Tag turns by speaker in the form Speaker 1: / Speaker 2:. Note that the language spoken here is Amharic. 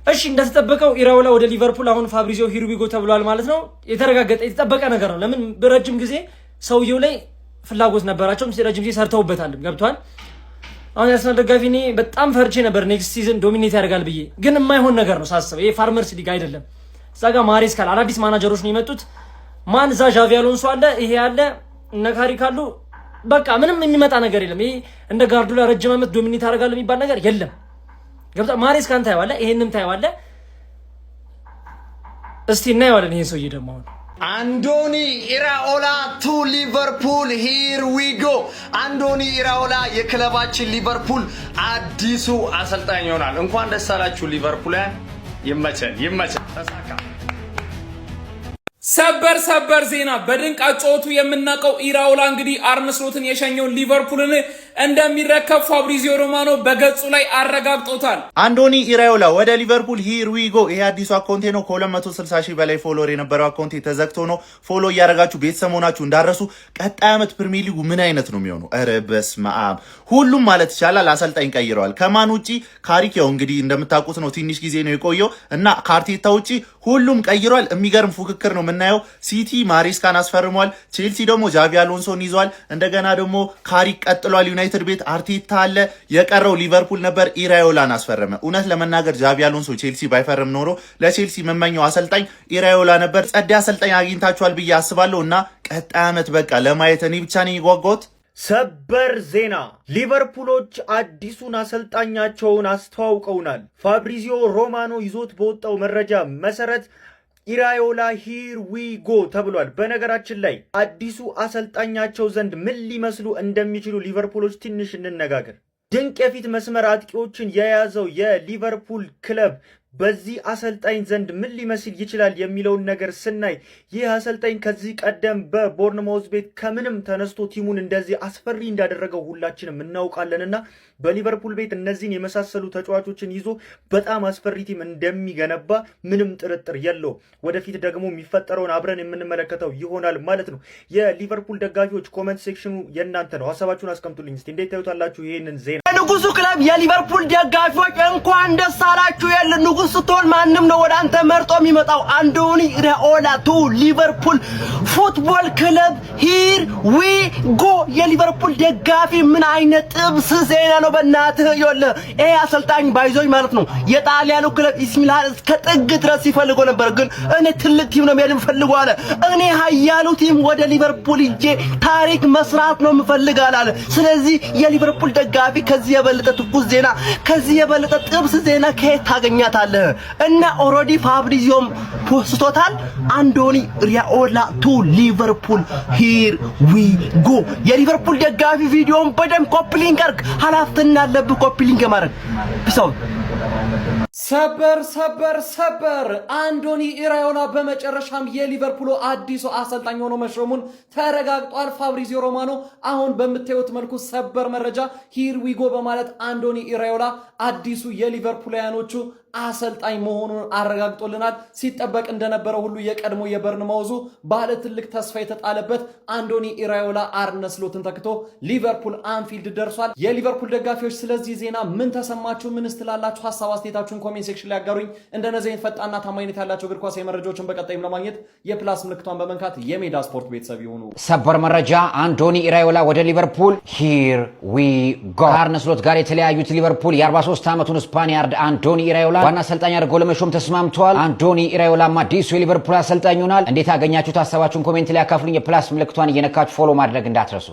Speaker 1: እሺ እንደተጠበቀው ኢራኦላ ወደ ሊቨርፑል አሁን ፋብሪዚዮ ሂሩቢጎ ተብሏል ማለት ነው። የተረጋገጠ የተጠበቀ ነገር ነው። ለምን በረጅም ጊዜ ሰውየው ላይ ፍላጎት ነበራቸው። ረጅም ጊዜ ሰርተውበታል። ገብቷል። አሁን ያስናል ደጋፊ እኔ በጣም ፈርቼ ነበር ኔክስት ሲዝን ዶሚኔት ያደርጋል ብዬ፣ ግን የማይሆን ነገር ነው ሳስበው። ይሄ ፋርመርስ ሊግ አይደለም። እዛ ጋር ማሬስካ አዳዲስ ማናጀሮች ነው የመጡት። ማን እዛ ዣቪ አሎንሶ አለ፣ ይሄ ያለ እነ ካሪ ካሉ በቃ ምንም የሚመጣ ነገር የለም። ይሄ እንደ ጋርዱላ ረጅም ዓመት ዶሚኔት ያደርጋል የሚባል ነገር የለም። ገብታ ማሬስካን ታየዋለህ፣ ይሄንም ታየዋለህ። እስቲ እናየዋለን ይሄን ሰውዬ ደግሞ አሁን
Speaker 2: አንዶኒ ኢራኦላ ቱ ሊቨርፑል ሂር ዊ ጎ። አንዶኒ ኢራኦላ የክለባችን ሊቨርፑል አዲሱ አሰልጣኝ ይሆናል። እንኳን ደስ አላችሁ ሊቨርፑላውያን። ይመቸን ተሳካ።
Speaker 3: ሰበር ዜና በድንቅ አጫወቱ የምናውቀው ኢራኦላ እንግዲህ አርነ ስሎትን የሸኘውን ሊቨርፑልን እንደሚረከብ ፋብሪዚዮ ሮማኖ በገጹ ላይ አረጋግጦታል።
Speaker 4: አንዶኒ ኢራኦላ ወደ ሊቨርፑል ሂር ዊ ጎ። ይሄ አዲሱ አካውንቴ ነው። ከ260 ሺህ በላይ ፎሎወር የነበረው አካውንቴ ተዘግቶ ነው። ፎሎ እያደረጋችሁ ቤተሰብ ሆናችሁ እንዳረሱ። ቀጣይ ዓመት ፕሪሚየር ሊጉ ምን አይነት ነው የሚሆነው? ኧረ በስመ አብ! ሁሉም ማለት ይቻላል አሰልጣኝ ቀይረዋል። ከማን ውጪ? ካሪክ ያው እንግዲህ እንደምታውቁት ነው ትንሽ ጊዜ ነው የቆየው እና ከአርቴታ ውጪ ሁሉም ቀይሯል። የሚገርም ፉክክር ነው የምናየው። ሲቲ ማሬስካን አስፈርሟል። ቼልሲ ደግሞ ጃቪ አሎንሶን ይዟል። እንደገና ደግሞ ካሪክ ቀጥሏል። ዩናይትድ ቤት አርቴታ አለ። የቀረው ሊቨርፑል ነበር። ኢራኦላን አስፈረመ። እውነት ለመናገር ጃቪ አሎንሶ ቼልሲ ባይፈርም ኖሮ ለቼልሲ የምመኘው አሰልጣኝ ኢራኦላ ነበር። ጸዴ አሰልጣኝ አግኝታችኋል ብዬ አስባለሁ እና ቀጣይ ዓመት በቃ ለማየት እኔ ብቻ ነኝ የጓጓሁት።
Speaker 5: ሰበር ዜና! ሊቨርፑሎች አዲሱን አሰልጣኛቸውን አስተዋውቀውናል። ፋብሪዚዮ ሮማኖ ይዞት በወጣው መረጃ መሰረት ኢራኦላ ሂር ዊ ጎ ተብሏል። በነገራችን ላይ አዲሱ አሰልጣኛቸው ዘንድ ምን ሊመስሉ እንደሚችሉ ሊቨርፑሎች ትንሽ እንነጋገር። ድንቅ የፊት መስመር አጥቂዎችን የያዘው የሊቨርፑል ክለብ በዚህ አሰልጣኝ ዘንድ ምን ሊመስል ይችላል የሚለውን ነገር ስናይ ይህ አሰልጣኝ ከዚህ ቀደም በቦርንማውዝ ቤት ከምንም ተነስቶ ቲሙን እንደዚህ አስፈሪ እንዳደረገው ሁላችንም እናውቃለንና በሊቨርፑል ቤት እነዚህን የመሳሰሉ ተጫዋቾችን ይዞ በጣም አስፈሪ ቲም እንደሚገነባ ምንም ጥርጥር የለው። ወደፊት ደግሞ የሚፈጠረውን አብረን የምንመለከተው ይሆናል ማለት ነው። የሊቨርፑል ደጋፊዎች ኮመንት ሴክሽኑ የእናንተ ነው። ሀሳባችሁን አስቀምጡልኝ እስቲ። እንዴት ታዩታላችሁ ይሄንን ዜና?
Speaker 6: ንጉሱ ክለብ የሊቨርፑል ደጋፊዎች እንኳን ደስ አላችሁ። ንጉስ ስትሆን ማንም ነው ወደ አንተ መርጦ የሚመጣው። አንዶኒ ኢራኦላ ቱ ሊቨርፑል ፉትቦል ክለብ ሂር ዊ ጎ። የሊቨርፑል ደጋፊ ምን አይነት ጥብስ ዜና ነው በእናትህ! ይኸውልህ ይሄ አሰልጣኝ ባይዞኝ ማለት ነው የጣሊያኑ ክለብ ኢሲ ሚላን እስከ ጥግ ድረስ ይፈልጎ ነበር፣ ግን እኔ ትልቅ ቲም ነው የሚያድም ፈልጎ አለ። እኔ ኃያሉ ቲም ወደ ሊቨርፑል ሂጄ ታሪክ መስራት ነው የምፈልግ አለ። ስለዚህ የሊቨርፑል ደጋፊ ከዚህ የበለጠ ትኩስ ዜና፣ ከዚህ የበለጠ ጥብስ ዜና ከየት ታገኛታለህ? እና ኦሬዲ ፋብሪዚዮም ፖስቶታል። አንዶኒ ኢራኦላ ቱ ሊቨርፑል ሂር ዊ ጎ። የሊቨርፑል ደጋፊ ቪዲዮውን በደም ኮፒ ሊንክ አድርግ። ኃላፊነት አለብህ ኮፒ ሊንክ ማድረግ። ፒሳው
Speaker 3: ሰበር አንዶኒ ኢራኦላ በመጨረሻም የሊቨርፑል አዲሱ አሰልጣኝ ሆኖ መሾሙን ተረጋግጧል። ፋብሪዚዮ ሮማኖ አሁን በምታዩት መልኩ ሰበር መረጃ ሂር ዊ ጎ በማለት አንዶኒ ኢራኦላ አዲሱ የሊቨርፑላውያኖቹ አሰልጣኝ መሆኑን አረጋግጦልናል። ሲጠበቅ እንደነበረው ሁሉ የቀድሞ የበርንማውዙ ባለ ትልቅ ተስፋ የተጣለበት አንዶኒ ኢራኦላ አርነ ስሎትን ተክቶ ሊቨርፑል አንፊልድ ደርሷል። የሊቨርፑል ደጋፊዎች ስለዚህ ዜና ምን ተሰማችሁ? ምን ስትላላችሁ? ሐሳብ አስተያየታችሁን ኮሜንት ሴክሽን ላይ አጋሩኝ። እንደነዚህ ፈጣንና ታማኝነት ያላቸው እግር ኳስ መረጃዎችን በቀጣይም ለማግኘት የፕላስ ምልክቷን በመንካት የሜዳ ስፖርት ቤተሰብ ይሁኑ።
Speaker 7: ሰበር መረጃ አንዶኒ ኢራኦላ ወደ ሊቨርፑል ሂር ዊ ጎ። አርነ ስሎት ጋር የተለያዩት ሊቨርፑል የ43 ዓመቱን ስፓኒያርድ አንዶኒ ኢራኦላ ዋና አሰልጣኝ አድርጎ ለመሾም ተስማምቷል። አንዶኒ ኢራኦላ አዲሱ የሊቨርፑል አሰልጣኝ ይሆናል። እንዴት አገኛችሁት? ሐሳባችሁን ኮሜንት ላይ አካፍሉኝ። የፕላስ ምልክቷን እየነካችሁ ፎሎ ማድረግ እንዳትረሱ።